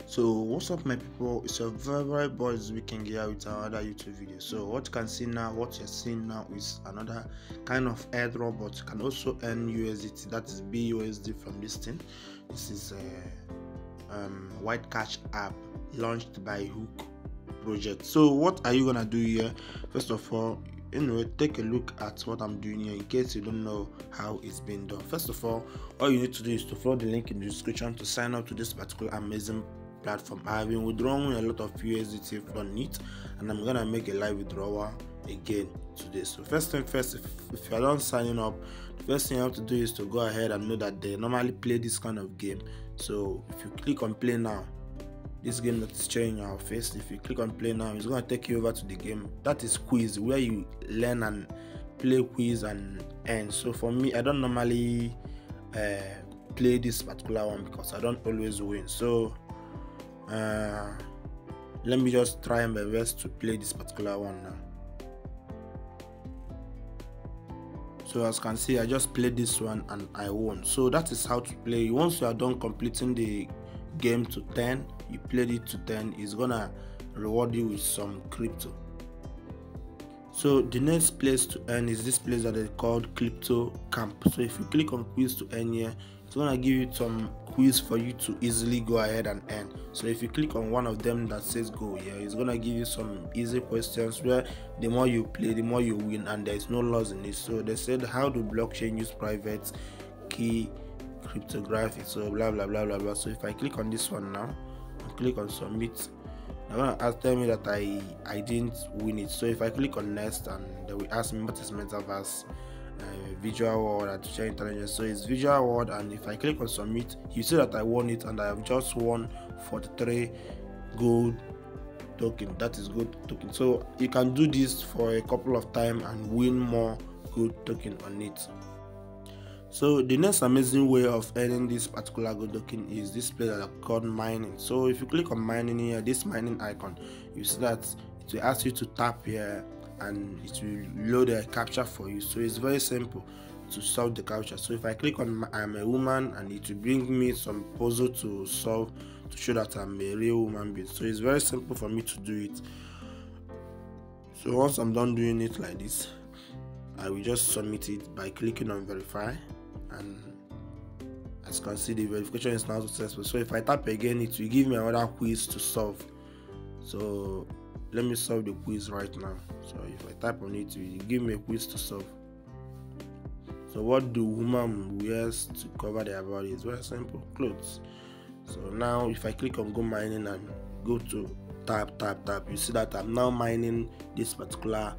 So what's up my people, it's your very boys weekend here with another YouTube video. So what you can see now, what you're seeing now is another kind of airdrop, but you can also earn USDT, that is BUSD from this thing. This is a white cash app launched by Hook project. So what are you gonna do here? First of all, take a look at what I'm doing here in case you don't know how it's been done. First of all you need to do is to follow the link in the description to sign up to this particular amazing platform. I've been withdrawing a lot of USDT from it, and I'm gonna make a live withdrawal again today. So first thing first, if you're not signing up, the first thing you have to do is to go ahead and know that they normally play this kind of game. So if you click on play now, this game that is showing your face, if you click on play now, it's going to take you over to the game that is quiz, where you learn and play quiz and earn. So for me, I don't normally play this particular one because I don't always win. So let me just try my best to play this particular one now. So as you can see, I just played this one and I won. So that is how to play. Once you are done completing the game to 10, you played it to 10, it's gonna reward you with some crypto. So the next place to earn is this place that is called Crypto Camp. So if you click on quiz to earn here, it's gonna give you some quiz for you to easily go ahead and earn. So if you click on one of them that says go here, it's gonna give you some easy questions where the more you play, the more you win, and there is no loss in it. So they said, how do blockchain use private key cryptography? So blah blah blah blah blah. So if I click on this one now and click on submit, they're gonna tell me that I didn't win it. So if I click on next, and they will ask me what is metaverse, visual world, artificial intelligence. So it's visual world, and if I click on submit, you see that I won it, and I have just won 43 gold token. That is good token. So you can do this for a couple of times and win more good token on it. So the next amazing way of earning this particular good token is this place that are called mining. So if you click on mining here, this mining icon, you see that it will ask you to tap here and it will load a captcha for you. So it's very simple to solve the captcha. So if I click on I'm a woman, and it will bring me some puzzle to solve to show that I'm a real woman being. So it's very simple for me to do it. So once I'm done doing it like this, I will just submit it by clicking on verify, and as you can see, the verification is now successful. So if I tap again, it will give me another quiz to solve. So let me solve the quiz right now. So if I tap on it, it will give me a quiz to solve. So what do women wears to cover their body? It's very simple, clothes. So now if I click on go mining and go to tap, you see that I'm now mining this particular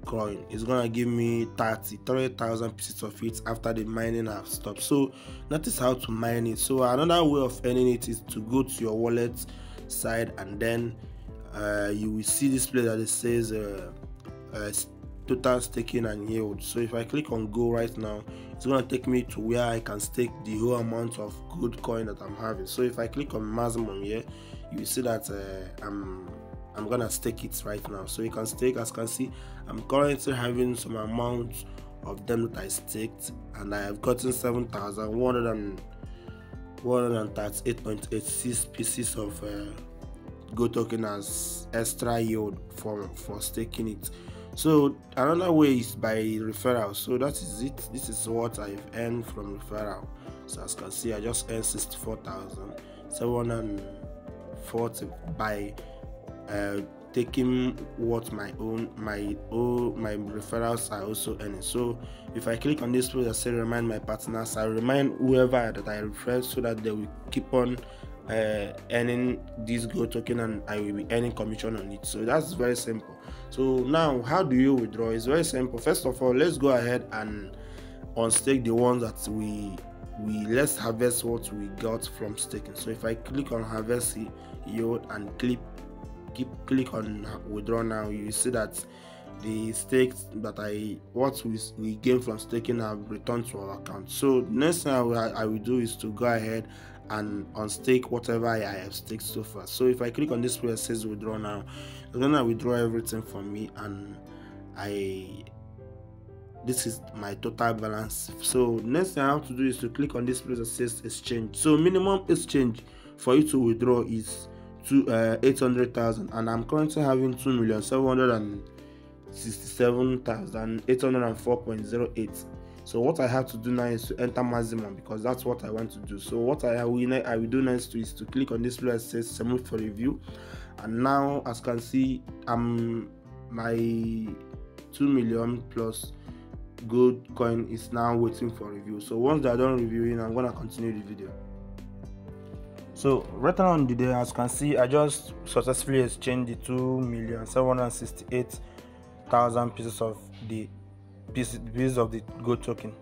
coin. It's gonna give me 33,000 pieces of it after the mining have stopped. So that is how to mine it. So another way of earning it is to go to your wallet side, and then you will see this place that it says total staking and yield. So if I click on go right now, it's gonna take me to where I can stake the whole amount of good coin that I'm having. So if I click on maximum here, you will see that I'm gonna stake it right now. So you can stake, as you can see, I'm currently having some amount of them that I staked, and I have gotten 7,138.86 pieces of gold token as extra yield for staking it. So another way is by referral. So that is it. This is what I've earned from referral. So as you can see, I just earned 64,740 by taking what my referrals are also earning. So if I click on this place that say remind my partners, I remind whoever that I refer, so that they will keep on earning this gold token, and I will be earning commission on it. So that's very simple. So now how do you withdraw? It's very simple. First of all, let's go ahead and unstake the ones that let's harvest what we got from staking. So if I click on harvest yield and click on withdraw now, you see that the stakes that what we gain from staking have returned to our account. So next thing I will do is to go ahead and unstake whatever I have staked so far. So if I click on this where it says withdraw now, it's gonna withdraw everything from me, and I this is my total balance. So next thing I have to do is to click on this place that says exchange. So minimum exchange for you to withdraw is 800,000, and I'm currently having 2,767,804.08. So what I have to do now is to enter maximum, because that's what I want to do. So what I will do next is to click on this place that says submit for review, and now as you can see, my 2 million plus gold coin is now waiting for review. So once they are done reviewing, I'm gonna continue the video. So right now on the day, as you can see, I just successfully exchanged the 2,768,000 pieces of the gold token.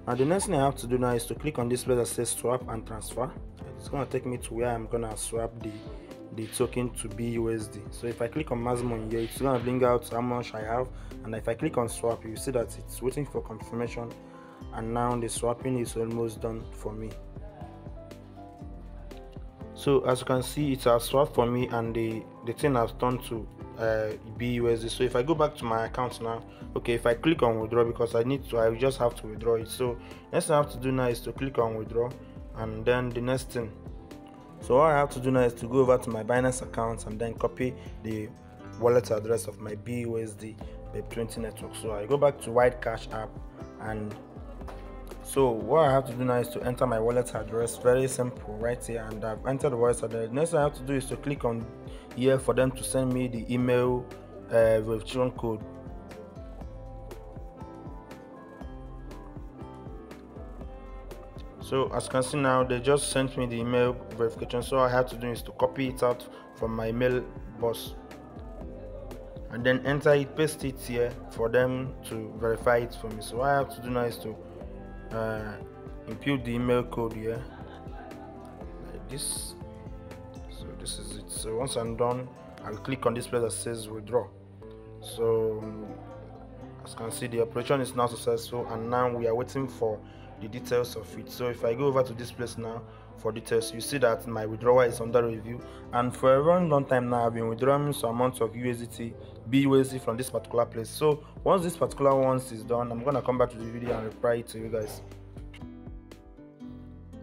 And the next thing I have to do now is to click on this place that says swap and transfer. It's gonna take me to where I'm gonna swap the token to BUSD. So if I click on maximum here, it's gonna bring out how much I have, and if I click on swap, you see that it's waiting for confirmation, and now the swapping is almost done for me. So as you can see, it has swapped for me, and the thing has turned to BUSD. So if I go back to my account now, okay, if I click on withdraw, because I just have to withdraw it. So next thing I have to do now is to click on withdraw, and then the next thing, so all I have to do now is to go over to my Binance account and then copy the wallet address of my BUSD BEP20 network. So I go back to White Cash app, and so what I have to do now is to enter my wallet address. Very simple, right here, and I've entered the wallet address. Next thing I have to do is to click on here for them to send me the email verification code. So as you can see now, they just sent me the email verification. So all I have to do is to copy it out from my email box, and then enter it, paste it here for them to verify it for me. So what I have to do now is to input the email code here like this. So this is it. So once I'm done, I'll click on this place that says withdraw. So as you can see, the operation is now successful, and now we are waiting for the details of it. So if I go over to this place now for details, you see that my withdrawal is under review, and for a very long time now I've been withdrawing some amount of BUSD from this particular place. So once this particular one is done, I'm gonna come back to the video and reply it to you guys.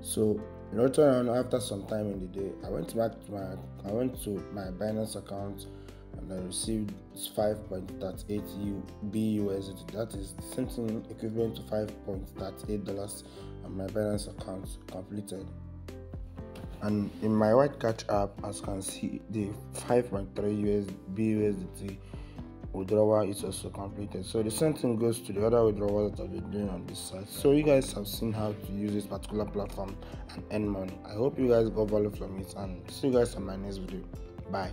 So later on, after some time in the day, I went to my Binance account, and I received 5.38 BUSD. That is something equivalent to $5.38 on my Binance account completed. And in my White Cash app, as you can see, the 5.3 BUSD withdrawal is also completed. So the same thing goes to the other withdrawals that I've been doing on this site. So you guys have seen how to use this particular platform and earn money. I hope you guys got value from it, and see you guys on my next video. Bye.